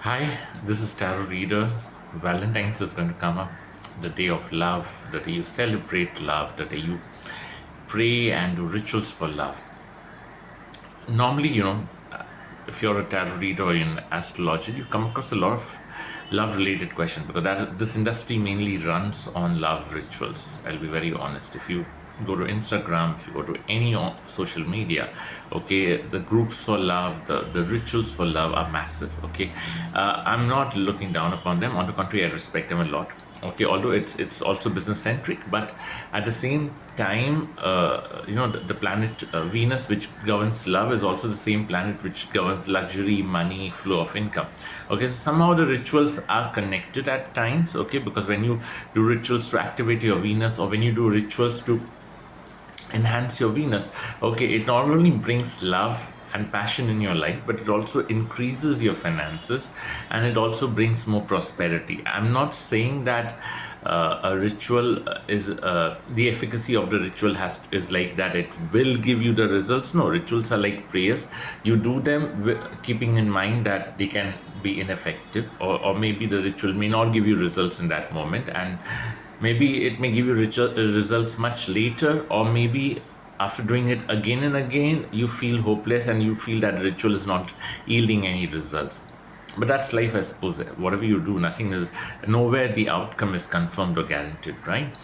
Hi, this is Tarot Reader. Valentine's is going to come up. The day of love, the day you celebrate love, the day you pray and do rituals for love. Normally, if you're a tarot reader or in astrology, you come across a lot of love related questions because this industry mainly runs on love rituals. I'll be very honest. If you go to Instagram, if you go to any social media, okay, the groups for love, the rituals for love are massive. Okay, I'm not looking down upon them. On the contrary, I respect them a lot. Okay, although it's also business centric, but at the same time, the planet Venus, which governs love, is also the same planet which governs luxury, money, flow of income. Okay, so somehow the rituals are connected at times. Okay, because when you do rituals to activate your Venus, or when you do rituals to enhance your Venus, okay, it not only brings love and passion in your life, but it also increases your finances, and it also brings more prosperity. I'm not saying that a ritual is the efficacy of the ritual is like that it will give you the results. No, rituals are like prayers. You do them keeping in mind that they can be ineffective, or maybe the ritual may not give you results in that moment, and maybe it may give you results much later, or maybe after doing it again and again, you feel hopeless and you feel that ritual is not yielding any results. But that's life, I suppose. Whatever you do, nothing is nowhere the outcome is confirmed or guaranteed, right?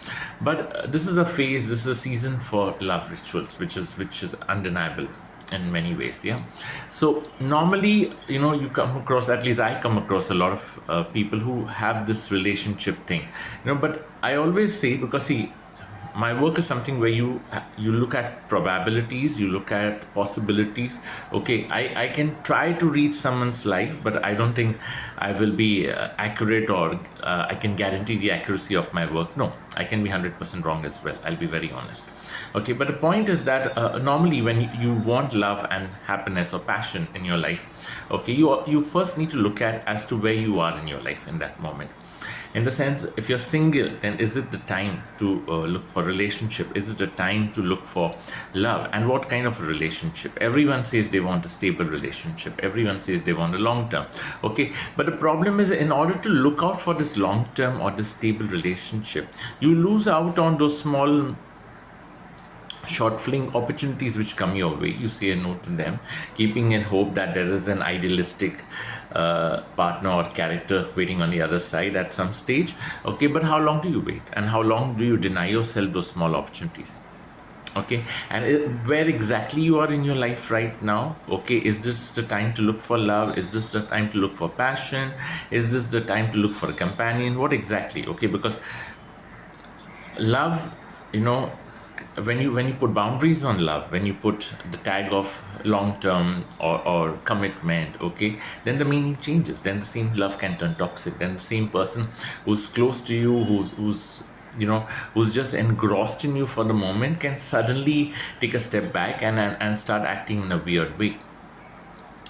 But this is a phase, this is a season for love rituals, which is undeniable in many ways. Yeah, so normally, you come across, at least I come across, a lot of people who have this relationship thing, but I always say, because see, my work is something where you look at probabilities, you look at possibilities. Okay, I can try to read someone's life, but I don't think I will be accurate, or I can guarantee the accuracy of my work. No, I can be 100% wrong as well, I'll be very honest. Okay, but the point is that normally when you want love and happiness or passion in your life, okay, you first need to look at as to where you are in your life in that moment. In the sense, if you're single, then is it the time to look for relationship? Is it the time to look for love? And what kind of a relationship? Everyone says they want a stable relationship, everyone says they want a long term. Okay, but the problem is, in order to look out for this long term or this stable relationship, you lose out on those small short fling opportunities which come your way. You say a no to them, keeping in hope that there is an idealistic partner or character waiting on the other side at some stage. Okay, but how long do you wait, and how long do you deny yourself those small opportunities? Okay, and where exactly you are in your life right now? Okay, is this the time to look for love? Is this the time to look for passion? Is this the time to look for a companion? What exactly? Okay, because love, you know when you put boundaries on love, when you put the tag of long term, or commitment, okay, then the meaning changes. Then the same love can turn toxic. Then the same person who's close to you, who's just engrossed in you for the moment, can suddenly take a step back and start acting in a weird way.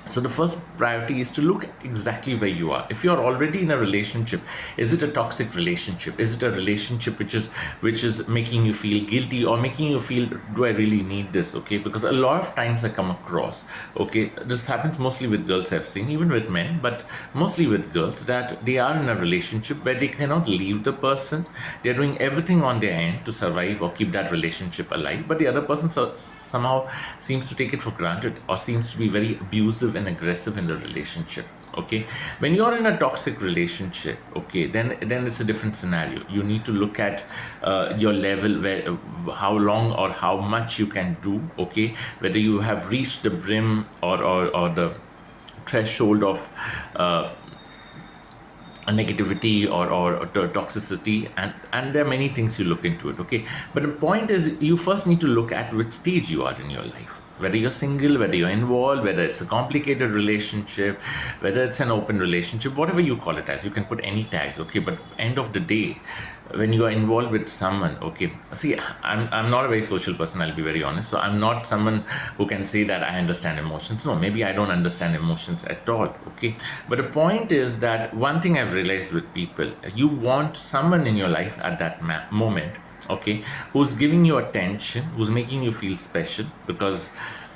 So the first priority is to look exactly where you are. If you are already in a relationship, is it a toxic relationship? Is it a relationship which is making you feel guilty, or making you feel, do I really need this? Okay, because a lot of times I come across, okay, this happens mostly with girls, I've seen, even with men, but mostly with girls, that they are in a relationship where they cannot leave the person. They're doing everything on their end to survive or keep that relationship alive, but the other person somehow seems to take it for granted, or seems to be very abusive and aggressive in the relationship. Okay, when you're in a toxic relationship, okay, then it's a different scenario. You need to look at your level, where how long or how much you can do. Okay, whether you have reached the brim, or the threshold of negativity, or toxicity, and there are many things you look into it. Okay, but the point is, you first need to look at which stage you are in your life, whether you're single, whether you're involved, whether it's a complicated relationship, whether it's an open relationship, whatever you call it as. You can put any tags. Okay, but end of the day, when you are involved with someone, okay, see, I'm not a very social person, I'll be very honest. So I'm not someone who can say that I understand emotions. No, maybe I don't understand emotions at all. Okay, but the point is that one thing I've realized with people, you want someone in your life at that moment, okay, who's giving you attention, who's making you feel special, because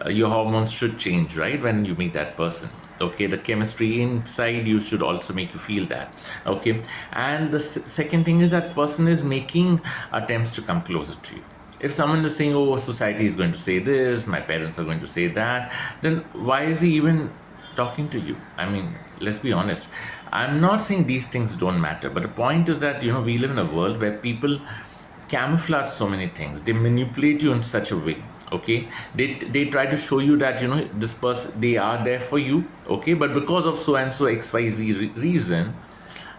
your hormones should change, right, when you meet that person. Okay, the chemistry inside you should also make you feel that. Okay, and the second thing is that person is making attempts to come closer to you. If someone is saying, oh, society is going to say this, my parents are going to say that, then why is he even talking to you? I mean, let's be honest. I'm not saying these things don't matter, but the point is that, we live in a world where people camouflage so many things. They manipulate you in such a way. Okay, they try to show you that this person, they are there for you. Okay, but because of so and so XYZ reason,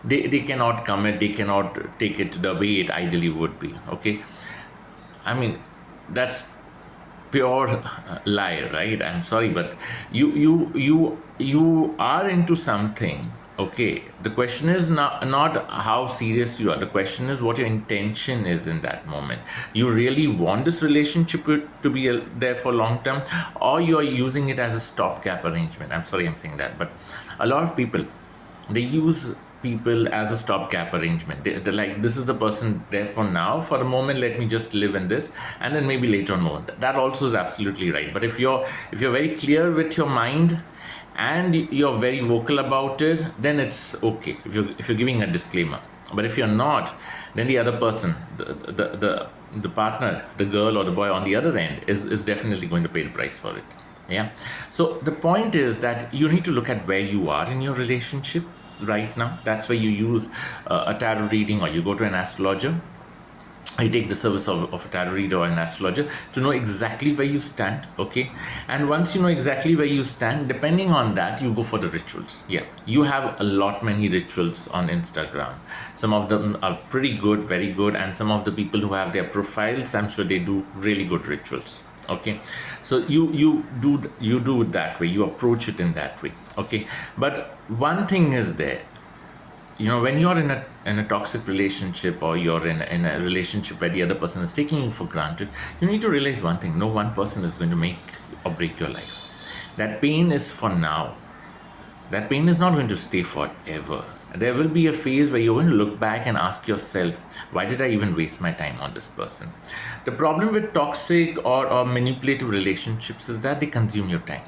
they cannot commit, they cannot take it the way it ideally would be. Okay, I mean, that's pure lie, right? I'm sorry, but you are into something. Okay, the question is not how serious you are. The question is what your intention is in that moment. You really want this relationship to be there for long term, or you are using it as a stopgap arrangement. I'm sorry I'm saying that, but a lot of people, they use people as a stopgap arrangement. They're like, this is the person there for now, for the moment, let me just live in this, and then maybe later on more. That also is absolutely right. But if you're very clear with your mind and you're very vocal about it, then it's okay if you're giving a disclaimer. But if you're not, then the other person, the partner, the girl or the boy on the other end is definitely going to pay the price for it. Yeah. So the point is that you need to look at where you are in your relationship right now. That's where you use a tarot reading, or you go to an astrologer. You take the service of a tarot reader or an astrologer to know exactly where you stand. Okay, and once you know exactly where you stand, depending on that, you go for the rituals. Yeah, you have a lot many rituals on Instagram. Some of them are pretty good, very good, and some of the people who have their profiles, I'm sure they do really good rituals. Okay, so you do it that way, you approach it in that way. Okay, but one thing is there, when you're in a toxic relationship, or you're in a relationship where the other person is taking you for granted, you need to realize one thing: no one person is going to make or break your life. That pain is for now. That pain is not going to stay forever. There will be a phase where you're going to look back and ask yourself, why did I even waste my time on this person? The problem with toxic or manipulative relationships is that they consume your time.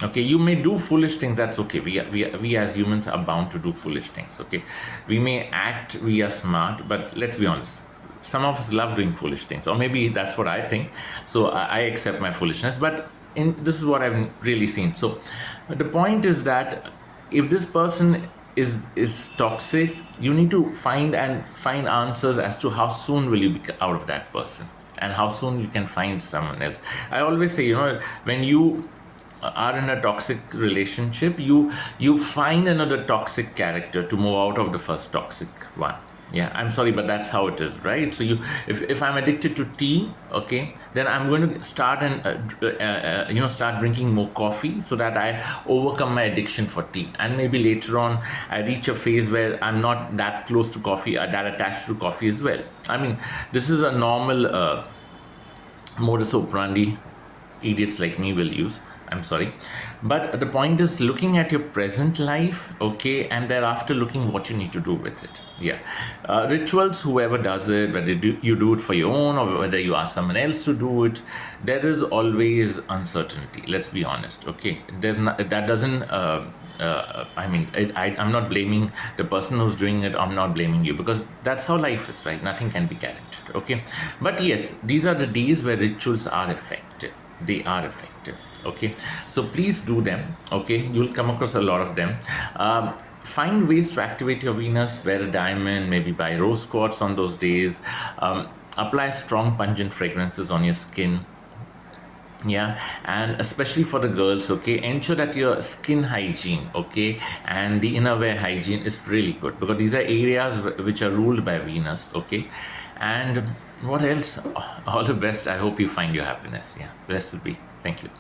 Okay, you may do foolish things, that's okay. We as humans are bound to do foolish things. Okay, we may act we are smart, but let's be honest, some of us love doing foolish things, or maybe that's what I think. So I accept my foolishness, but this is what I've really seen. So the point is that if this person is toxic, you need to find answers as to how soon will you be out of that person, and how soon you can find someone else. I always say, when you are in a toxic relationship, you find another toxic character to move out of the first toxic one. Yeah, I'm sorry, but that's how it is, right? So if I'm addicted to tea, okay, then I'm going to start start drinking more coffee, so that I overcome my addiction for tea. And maybe later on I reach a phase where I'm not that close to coffee, or that attached to coffee as well. I mean, this is a normal modus operandi idiots like me will use. I'm sorry, but the point is looking at your present life, okay, and thereafter looking what you need to do with it. Yeah, rituals, whoever does it, whether you do it for your own, or whether you ask someone else to do it, there is always uncertainty. Let's be honest, okay. There's not, that doesn't. I'm not blaming the person who's doing it. I'm not blaming you, because that's how life is, right? Nothing can be guaranteed, okay. But yes, these are the days where rituals are effective. They are effective. Okay, so please do them. Okay, you'll come across a lot of them. Find ways to activate your Venus. Wear a diamond, maybe buy rose quartz on those days. Apply strong pungent fragrances on your skin. Yeah, and especially for the girls, okay, ensure that your skin hygiene, okay, and the innerwear hygiene is really good, because these are areas which are ruled by Venus. Okay, and what else? All the best. I hope you find your happiness. Yeah, blessed be. Thank you.